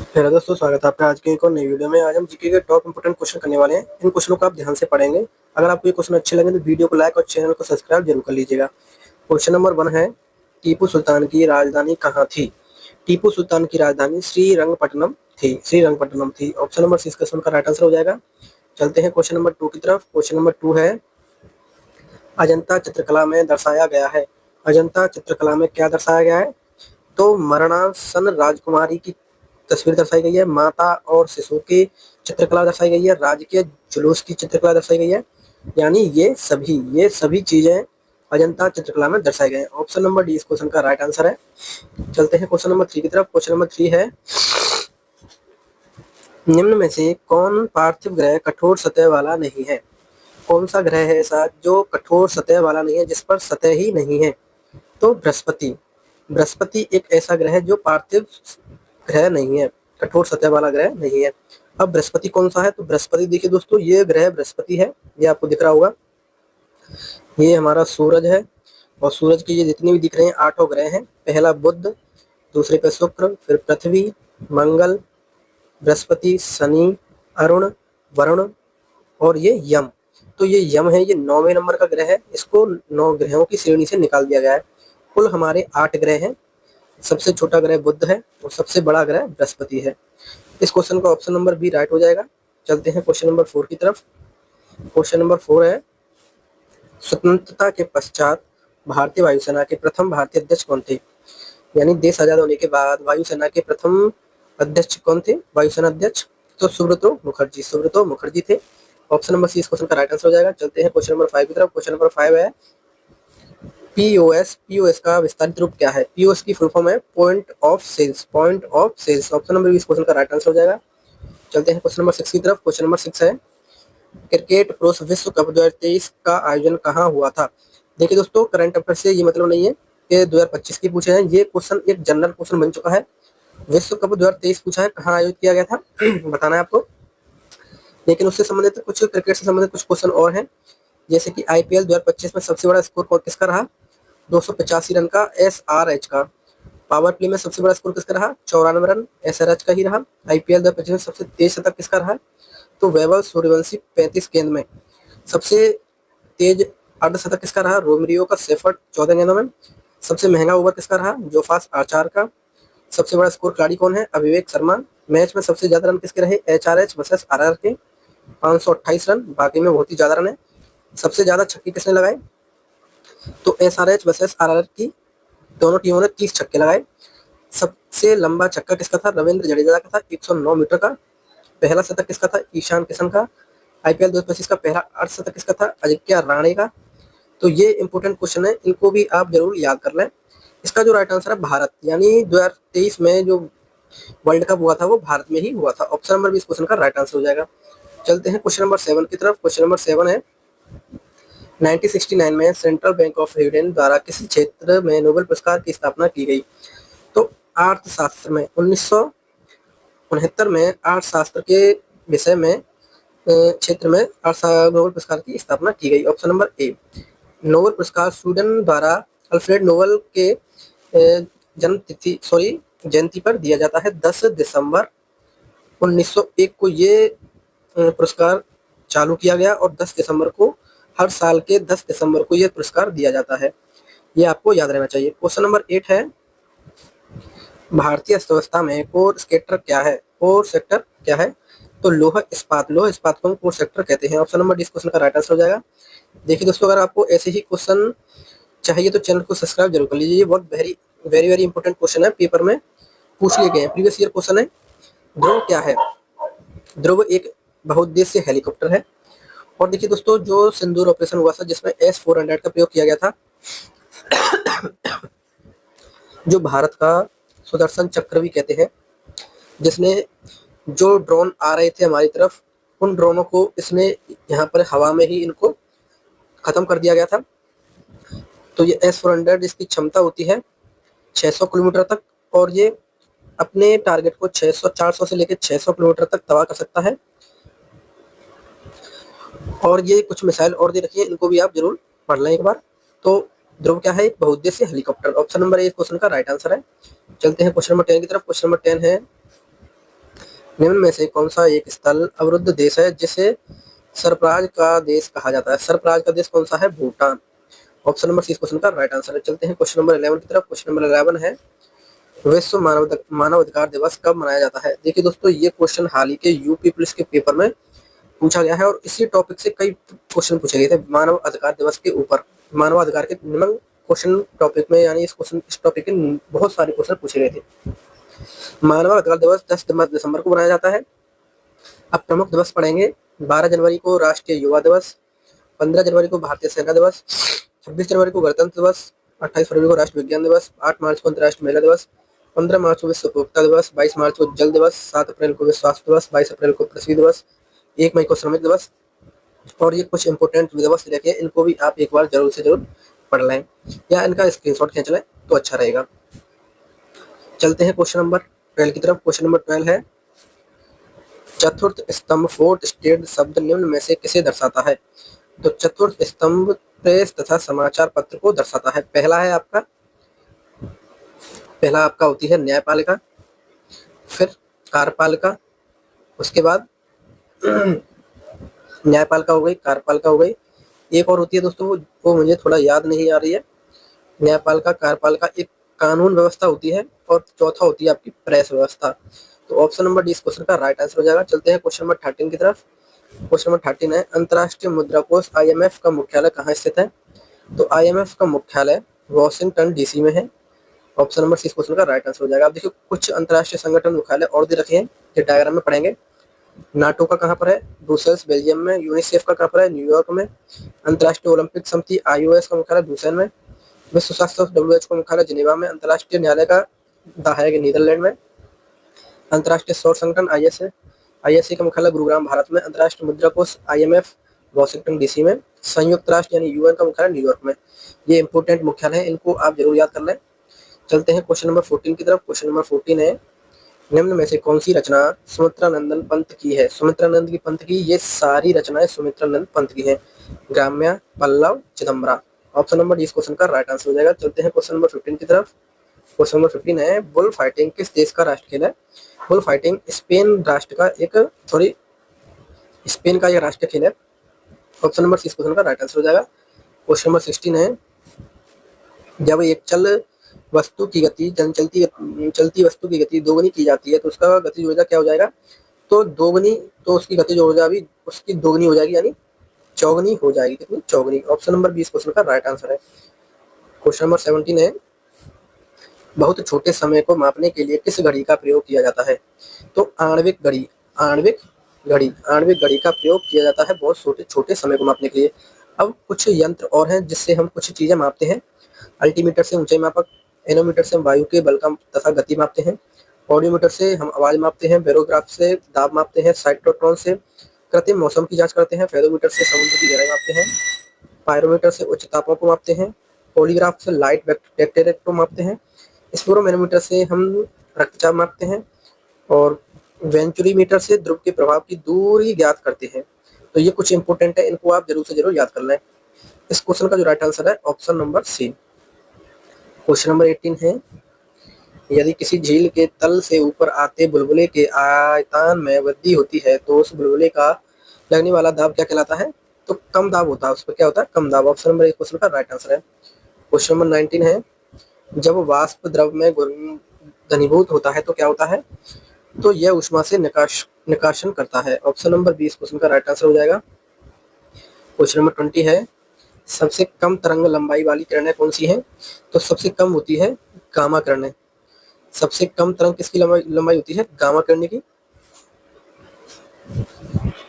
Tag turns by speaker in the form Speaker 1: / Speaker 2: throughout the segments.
Speaker 1: Hello दोस्तों, स्वागत है आपका आज के एक और नई वीडियो में। आज हम जीके के टॉप इंपोर्टेंट क्वेश्चन करने वाले हैं। इन क्वेश्चनों को आप ध्यान से पढ़ेंगे। अगर आपको ये क्वेश्चन अच्छे लगे तो वीडियो को लाइक और चैनल को सब्सक्राइब जरूर कर लीजिएगा। क्वेश्चन नंबर 1 है, टीपू सुल्तान की राजधानी कहाँ थी? टीपू सुल्तान की राजधानी श्रीरंगपट्टनम थी। ऑप्शन नंबर सी इस क्वेश्चन का राइट आंसर हो जाएगा। चलते हैं क्वेश्चन नंबर 2 की तरफ। क्वेश्चन नंबर 2 है, अजंता चित्रकला में दर्शाया गया है। अजंता चित्रकला में क्या दर्शाया गया है? तो मरणासन राजकुमारी की तस्वीर दर्शाई गई है, माता और शिशु की चित्रकला दर्शाई गई है, राजकीय जुलूस की चित्रकला दर्शाई गई है। यानी ये सभी चीजें अजंता चित्रकला में दर्शाए गए हैं। ऑप्शन नंबर डी इस क्वेश्चन का राइट आंसर है। चलते हैं क्वेश्चन नंबर 3 की तरफ। क्वेश्चन नंबर 3 है, निम्न में से कौन पार्थिव ग्रह कठोर सतह वाला नहीं है? कौन सा ग्रह है ऐसा जो कठोर सतह वाला नहीं है, जिस पर सतह ही नहीं है? तो बृहस्पति। बृहस्पति एक ऐसा ग्रह है जो पार्थिव ग्रह नहीं है, कठोर सतह वाला ग्रह नहीं है। अब बृहस्पति कौन सा है? तो बृहस्पति देखिए दोस्तों, ये ग्रह बृहस्पति है, ये आपको दिख रहा होगा। ये हमारा सूरज है और सूरज की ये जितनी भी दिख रहे हैं 8 ग्रह हैं। पहला बुध, दूसरे पे शुक्र, फिर पृथ्वी, मंगल, बृहस्पति, शनि, अरुण, वरुण और ये यम। तो ये यम है, ये 9वें नंबर का ग्रह है। इसको 9 ग्रहों की श्रेणी से निकाल दिया गया है। कुल हमारे 8 ग्रह हैं। सबसे छोटा ग्रह बुध है और सबसे बड़ा ग्रह बृहस्पति है। इस क्वेश्चन का ऑप्शन नंबर बी राइट हो जाएगा। चलते हैं क्वेश्चन नंबर 4 की तरफ। क्वेश्चन नंबर 4 है, स्वतंत्रता के पश्चात भारतीय वायुसेना के प्रथम भारतीय अध्यक्ष कौन थे? यानी देश आजाद होने के बाद वायुसेना के प्रथम अध्यक्ष कौन थे? वायुसेना अध्यक्ष तो सुब्रतो मुखर्जी थे। ऑप्शन नंबर सी इस क्वेश्चन का राइट आंसर हो जाएगा। चलते हैं क्वेश्चन नंबर 5 की तरफ। क्वेश्चन नंबर 5 है, पीओएस का विस्तारित रूप क्या है? पीओएस की फुल फॉर्म है point of sales. Option number B इस क्वेश्चन का राइट आंसर हो जाएगा। चलते हैं क्वेश्चन नंबर 6 की तरफ। क्वेश्चन नंबर 6 है, क्रिकेट प्रोस विश्व कप 2023 का आयोजन कहाँ हुआ था? देखिए दोस्तों, करंट अफेयर से ये मतलब नहीं है कि 2025 की पूछे हैं। ये क्वेश्चन एक जनरल क्वेश्चन बन चुका है। विश्व कप 2023 पूछा है, कहाँ आयोजित किया गया था बताना है आपको। लेकिन उससे संबंधित कुछ, क्रिकेट से संबंधित कुछ क्वेश्चन और हैं, जैसे कि आईपीएल 2025 में सबसे बड़ा स्कोर किसका रहा? 285 रन का एसआरएच का। पावर प्ले में सबसे बड़ा स्कोर किसका रहा? 94 रन एसआरएच का ही रहा। आईपीएल 2025 में सबसे तेज शतक किसका रहा? तो वैभव सूर्यवंशी 35 गेंद में। सबसे तेज अर्धशतक किसका रहा? रोमरियो का 63 14 गेंदों में। सबसे महंगा ओवर किसका रहा? जोफास आर्चर का। सबसे बड़ा स्कोर खिलाड़ी कौन है? अभिषेक शर्मा। मैच में सबसे ज्यादा रन किसके रहे? एचआरएच वर्सेस आरआर के 528 रन, बाकी में बहुत ही ज्यादा रन है। सबसे ज्यादा छक्के किसने लगाए? तो एसआरएच वर्सेस आरआर की दोनों टीमों ने 30 छक्के लगाए। सबसे लंबा छक्का किसका था? रविंद्र जडेजा का था, 109 मीटर का। पहला शतक किसका था? ईशान किशन का। आईपीएल 2025 का पहला अर्धशतक किसका था? अजिंक्य राणे का। तो ये इंपॉर्टेंट क्वेश्चन है, इनको भी आप जरूर याद कर लें। इसका जो राइट आंसर है भारत, यानी 2023 में जो वर्ल्ड कप हुआ था वो भारत में ही हुआ था। ऑप्शन नंबर भी इस क्वेश्चन का राइट आंसर हो जाएगा। चलते हैं क्वेश्चन नंबर 7 की तरफ। क्वेश्चन नंबर 7 है, 1969 में सेंट्रल बैंक ऑफ स्वीडन द्वारा किसी क्षेत्र में नोबेल पुरस्कार की स्थापना की गई? तो अर्थशास्त्र में 1969 में अर्थशास्त्र के विषय में क्षेत्र में नोबेल पुरस्कार की स्थापना की गई। Option number A. नोबेल पुरस्कार स्वीडन द्वारा अल्फ्रेड नोबेल के जयंती पर दिया जाता है। 10 दिसंबर 1901 को ये पुरस्कार चालू किया गया और 10 दिसंबर को, हर साल के 10 दिसंबर को यह पुरस्कार दिया जाता है। ये आपको याद रहना चाहिए। क्वेश्चन नंबर 8 है, भारतीय अर्थव्यवस्था में कोर सेक्टर क्या है? कोर सेक्टर क्या है? तो लोह इस्पात को कोर सेक्टर कहते हैं। ऑप्शन नंबर डी इस क्वेश्चन का राइट आंसर हो जाएगा। देखिए दोस्तों, अगर आपको ऐसे ही क्वेश्चन चाहिए तो चैनल को सब्सक्राइब जरूर कर लीजिए। ये बहुत वेरी वेरी इंपॉर्टेंट क्वेश्चन है, पेपर में पूछ लिए गए हैं, प्रीवियस ईयर क्वेश्चन है। ध्रुव क्या है? ध्रुव एक बहुउद्देशीय हेलीकॉप्टर है। और देखिए दोस्तों, जो सिंदूर ऑपरेशन हुआ था जिसमें S-400 का प्रयोग किया गया था, जो भारत का सुदर्शन चक्र भी कहते हैं, जिसने जो ड्रोन आ रहे थे हमारी तरफ, उन ड्रोनों को इसने यहाँ पर हवा में ही इनको खत्म कर दिया गया था। तो ये S-400, इसकी क्षमता होती है 600 किलोमीटर तक और ये अपने टारगेट को 400 से लेकर 600 किलोमीटर तक तबाह कर सकता है। और ये कुछ मिसाइल और दे रखी है, इनको भी आप जरूर पढ़ लें एक बार। तो ध्रुव क्या है? एक बहुउद्देशीय helicopter. Option number A question का राइट आंसर है। चलते हैं क्वेश्चन नंबर 10 की तरफ। क्वेश्चन नंबर 10 है, निम्न में से कौन सा एक स्थल अवरुद्ध देश है जिसे सरफराज का देश कहा जाता है? सरफराज का देश कौन सा है? भूटान। ऑप्शन नंबर सी इस क्वेश्चन का राइट आंसर है। चलते हैं क्वेश्चन नंबर 11 की तरफ। क्वेश्चन नंबर 11 है, विश्व मानव अधिकार दिवस कब मनाया जाता है? देखिए दोस्तों, ये क्वेश्चन हाल ही के यूपी पुलिस के पेपर में पूछा गया है और इसी टॉपिक से कई क्वेश्चन पूछे गए थे मानव अधिकार दिवस के ऊपर। मानव अधिकार के निम्न क्वेश्चन टॉपिक में, यानी इस टॉपिक के बहुत सारे क्वेश्चन पूछे गए थे। मानव अधिकार दिवस 10 दिसंबर को मनाया जाता है। अब प्रमुख दिवस पढ़ेंगे। 12 जनवरी को राष्ट्रीय युवा दिवस, 15 जनवरी को भारतीय सेना दिवस, 26 जनवरी को गणतंत्र दिवस, 28 फरवरी को राष्ट्रीय विज्ञान दिवस, 8 मार्च को अंतर्राष्ट्रीय महिला दिवस, 15 मार्च को विश्व उपभोक्ता दिवस, 22 मार्च को जल दिवस, 7 अप्रैल को विश्व स्वास्थ्य दिवस, 22 अप्रैल को पृथ्वी दिवस, 1 मई को श्रमिक दिवस। और ये कुछ इंपोर्टेंट दिवस लिखे, इनको भी आप एक बार जरूर से जरूर पढ़ लें या इनका स्क्रीनशॉट खींच लें तो अच्छा रहेगा। चलते हैं क्वेश्चन नंबर 12 की तरफ। क्वेश्चन नंबर 12 है, चतुर्थ स्तंभ फोर्थ स्टेट शब्द निम्न में से किसे दर्शाता है? तो चतुर्थ स्तंभ प्रेस तथा समाचार पत्र को दर्शाता है। पहला आपका होती है न्यायपालिका, फिर कार्यपालिका, उसके बाद न्यायपालिका हो गई, कार्यपालिका हो गई, एक और होती है दोस्तों, वो मुझे थोड़ा याद नहीं आ रही है। न्यायपालिका, कार्यपालिका एक कानून व्यवस्था होती है और चौथा होती है आपकी प्रेस व्यवस्था। तो ऑप्शन नंबर डी इस क्वेश्चन का राइट आंसर हो जाएगा। चलते हैं क्वेश्चन नंबर 13 की तरफ। क्वेश्चन नंबर 13 है, अंतर्राष्ट्रीय मुद्रा कोष IMF का मुख्यालय कहाँ स्थित है? तो IMF का मुख्यालय वॉशिंगटन DC में है। ऑप्शन नंबर सी इस क्वेश्चन का राइट आंसर हो जाएगा। आप देखिए, कुछ अंतर्राष्ट्रीय संगठन मुख्यालय और दे रखे हैं, ये डायग्राम में पढ़ेंगे। नाटो का कहाँ पर है? ब्रुसेल्स बेल्जियम में। यूनिसेफ का कहाँ पर है? न्यूयॉर्क में। अंतर्राष्ट्रीय ओलंपिक समिति IOS का मुख्यालय ब्रुसेल में। विश्व स्वास्थ्य WHO का मुख्यालय जिनेवा में। अंतर्राष्ट्रीय न्यायालय का द हेग नीदरलैंड में। अंतर्राष्ट्रीय सौर संगठन ISA का मुख्यालय गुरुग्राम भारत में। अंतर्राष्ट्रीय मुद्रा कोष IMF वॉशिंगटन DC में। संयुक्त राष्ट्र यानी UN का मुख्यालय न्यूयॉर्क में। ये इंपोर्टेंट मुख्यालय है, इनको आप जरूर याद कर लें। चलते हैं क्वेश्चन नंबर 14 की तरफ। क्वेश्चन नंबर 14 है, निम्न में से कौन सी रचना सुमित्रानंदन पंत की है? सुमित्रानंद की पंत की ये सारी रचनाएं सुमित्रानंद पंत की हैं। Gramya, Pallav, Chidambara. Option number D इस क्वेश्चन का राइट आंसर हो जाएगा। चलते हैं क्वेश्चन नंबर 15 की तरफ। क्वेश्चन नंबर 15 है, बुल फाइटिंग किस देश का राष्ट्र खेल है? बुल फाइटिंग स्पेन का यह राष्ट्रीय खेल है। ऑप्शन नंबर सी इस क्वेश्चन का राइट आंसर हो जाएगा। क्वेश्चन नंबर 16 है, जब एक चलती वस्तु की गति दोगुनी की जाती है तो उसका गतिज ऊर्जा क्या हो जाएगा? तो उसकी गतिज ऊर्जा भी उसकी दोगुनी हो जाएगी, यानी चौगुनी हो जाएगी। कितनी? चौगुनी। ऑप्शन नंबर 20 क्वेश्चन का राइट आंसर है। क्वेश्चन नंबर 17 है, बहुत छोटे समय को मापने के लिए किस घड़ी का प्रयोग किया जाता है? तो आणविक घड़ी का प्रयोग किया जाता है बहुत छोटे समय को मापने के लिए। अब कुछ यंत्र और हैं जिससे हम कुछ चीजें मापते हैं। अल्टीमीटर से ऊंचाई मापक, एनोमीटर से हम वायु के बल का तथा गति मापते हैं, ऑडियोमीटर से हम आवाज मापते हैं, बेरोग्राफ से दाब मापते हैं, साइक्लोट्रॉन से कृत्रिम मौसम की जांच करते हैं, फेरोमीटर से समुद्र की गहराई मापते हैं, पायरोमीटर से उच्च तापमान को मापते हैं, पॉलीग्राफ से लाइट वेक्टर को मापते हैं, स्पेक्ट्रोमीटर से हम रक्तचाप मापते हैं और वेंचुरीमीटर से ध्रुव के प्रभाव की दूरी ज्ञात करते हैं। तो ये कुछ इंपोर्टेंट है, इनको आप जरूर से जरूर याद कर लें। इस क्वेश्चन का जो राइट आंसर है option number C. Question number 18 है, यदि किसी झील के तल से ऊपर आते बुलबुले के आयतन में वृद्धि होती है तो उस बुलबुले का लगने वाला दाब क्या कहलाता है? तो कम दाब होता है, उस पर क्या होता है? कम दाब। ऑप्शन नंबर 1 क्वेश्चन का राइट आंसर है। क्वेश्चन नंबर 19 है, जब वाष्प द्रव में घनीभूत होता है तो क्या होता है? तो यह ऊष्मा से निकाशन करता है। ऑप्शन नंबर 20 क्वेश्चन का राइट आंसर हो जाएगा। क्वेश्चन नंबर 20 है, सबसे कम तरंग लंबाई वाली किरणें कौन सी हैं? तो सबसे कम होती है गामा किरणें। सबसे कम तरंग किसकी लंबाई होती है? गामा किरणें की।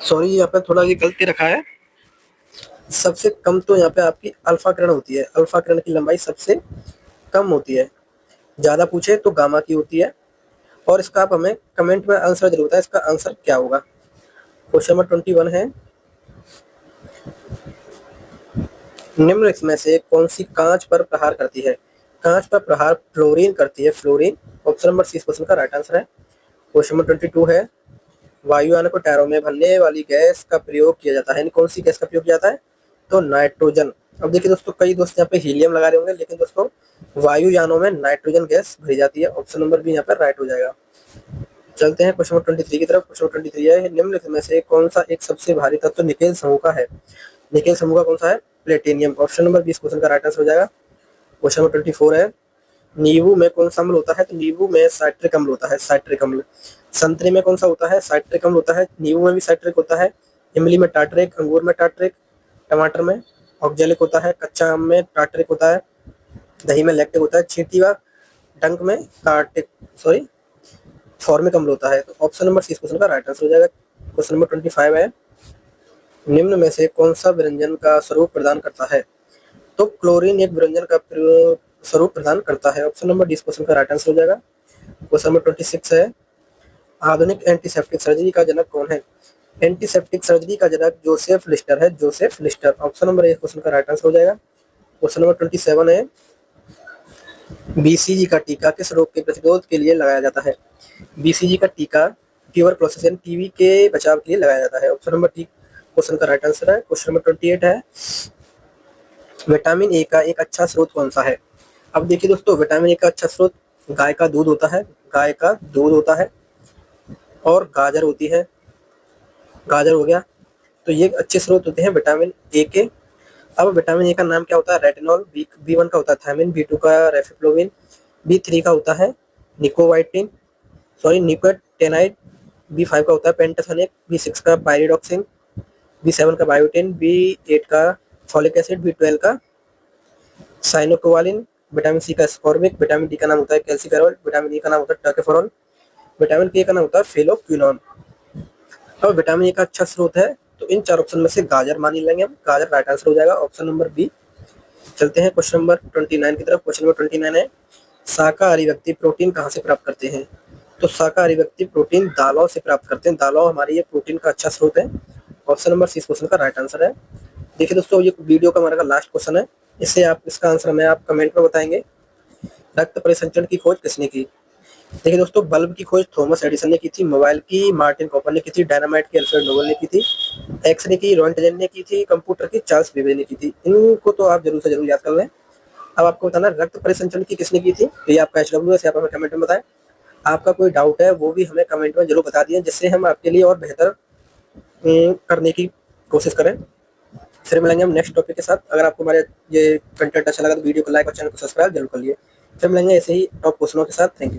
Speaker 1: सॉरी, यहाँ पे थोड़ा ये गलती रखा है। सबसे कम तो यहाँ पे आपकी अल्फा किरण होती है। अल्फा किरण की लंबाई सबसे कम होती है। ज्यादा पूछे तो गामा की होती है। और इसका आप हमें कमेंट में आंसर जरूर बताएं, इसका आंसर क्या होगा। क्वेश्चन नंबर 21 है, निम्न में से कौन सी कांच पर प्रहार करती है? कांच पर प्रहार फ्लोरीन करती है, fluorine. Option number C question का राइट आंसर है। क्वेश्चन नंबर 22 है, वायुयान को टायरों में भरने वाली गैस का प्रयोग किया जाता है। कौन सी गैस का प्रयोग किया जाता है? तो नाइट्रोजन। अब देखिए दोस्तों, कई दोस्त यहाँ पे हीलियम लगा रहे होंगे, लेकिन दोस्तों वायुयानों में नाइट्रोजन गैस भरी जाती है। ऑप्शन नंबर बी यहाँ पर राइट हो जाएगा। चलते हैं क्वेश्चन नंबर 23 की तरफ। क्वेश्चन नंबर 23 है, निम्नलिखित में से कौन सा एक सबसे भारी तत्व निकेल समूह का है? निकेल समूह का कौन सा है? प्लेटिनियम। ऑप्शन नंबर 20 क्वेश्चन का राइट आंसर हो जाएगा। क्वेश्चन नंबर 24 है, नींबू में कौन सा अम्ल होता है? तो नींबू में साइट्रिक अम्ल होता है, साइट्रिक अम्ल। संतरे में कौन सा होता है? साइट्रिक अम्ल होता है। नींबू में भी साइट्रिक होता है। इमली में टार्टरिक, अंगूर में टार्टरिक, टमाटर में ऑक्जेलिक होता है, कच्चा आम में टार्टरिक होता है, दही में लैक्टिक होता है, चींटी व डंक में कार्टिक सॉरी फॉर्मिक अम्ल होता है। तो ऑप्शन नंबर सी इस क्वेश्चन का राइट आंसर हो जाएगा। क्वेश्चन नंबर 25 है, निम्न में से कौन सा व्यंजन का स्वरूप प्रदान करता है? तो क्लोरीन एक व्यंजन का स्वरूप प्रदान करता है। ऑप्शन नंबर डी इस क्वेश्चन का राइट आंसर हो जाएगा। क्वेश्चन नंबर 26 है, आधुनिक एंटीसेप्टिक सर्जरी का जनक कौन है? एंटीसेप्टिक सर्जरी का जनक जोसेफ लिस्टर है, Joseph Lister. Option number A question का राइट आंसर हो जाएगा। क्वेश्चन नंबर 27 है, बीसीजी का टीका किस रोग के प्रतिरोध के लिए लगाया जाता है? बीसीजी का टीका ट्यूबरकुलोसिस यानी टीबी के बचाव के लिए लगाया जाता है। ऑप्शन नंबर डी क्वेश्चन का राइट आंसर है। क्वेश्चन नंबर 28 है, विटामिन ए का एक अच्छा स्रोत कौन सा है? अब देखिए दोस्तों, विटामिन ए का अच्छा स्रोत गाय का दूध होता है, गाय का दूध होता है, और गाजर होती है, गाजर हो गया। तो ये अच्छे स्रोत होते हैं विटामिन ए के। अब विटामिन ए का नाम क्या होता है? रेटिनॉल। बी1 का होता है थायमिन, बी2 का रेफिप्लोविन, बी3 का होता है निकोटेनाइड, बी5 का होता है पेंटाथेनिक, बी6 का पायरिडॉक्सिन, बी7 का बायोटिन, बी8 का फॉलिक एसिड, बी12 का साइनोकोवालिन, विटामिन सी का स्कॉर्बिक, विटामिन डी का नाम होता है कैल्सिफेरॉल, विटामिन ई का नाम होता है टर्केफोरॉल, विटामिन के का नाम होता है फेलोक्विनोन। अब विटामिन ए का अच्छा स्रोत है, तो इन चार ऑप्शन में से गाजर मान लेंगे हम, गाजर राइट आंसर हो जाएगा, ऑप्शन नंबर बी। चलते हैं क्वेश्चन नंबर 29 की तरफ। क्वेश्चन नंबर 29 है, शाकाहारी व्यक्ति प्रोटीन कहाँ से प्राप्त करते हैं? तो शाकाहारी व्यक्ति प्रोटीन दालों से प्राप्त करते हैं, दालों हमारी ये प्रोटीन का अच्छा स्रोत है। ऑप्शन नंबर सी इस क्वेश्चन का राइट आंसर है। देखिए दोस्तों, ये वीडियो का हमारा लास्ट क्वेश्चन है, इससे आप इसका आंसर हमें आप कमेंट में बताएंगे। रक्त परिसंचरण की खोज किसने की? देखिए दोस्तों, बल्ब की खोज थॉमस एडिसन ने की थी, मोबाइल की मार्टिन कॉपर ने की थी, डायनामाइट की अल्फ्रेड नोबेल ने की थी, एक्सरे की रोंटगेन ने की थी, कंप्यूटर की चार्ल्स बेबेज ने की थी। इनको तो आप जरूर से जरूर याद कर लें। अब आपको बताना रक्त परिसंचरण की किसने की थी, तो ये आपका HW है, आप हमें कमेंट में बताएं। आपका कोई डाउट है वो भी हमें कमेंट में जरूर बता दिए, जिससे हम आपके लिए और बेहतर करने की कोशिश करें। फिर मिलेंगे हम नेक्स्ट टॉपिक के साथ। अगर आपको हमारे ये कंटेंट अच्छा लगा तो वीडियो को लाइक और चैनल को सब्सक्राइब जरूर कर लिए। फिर मिलेंगे ऐसे ही टॉप क्वेश्चनों के साथ। Thank you.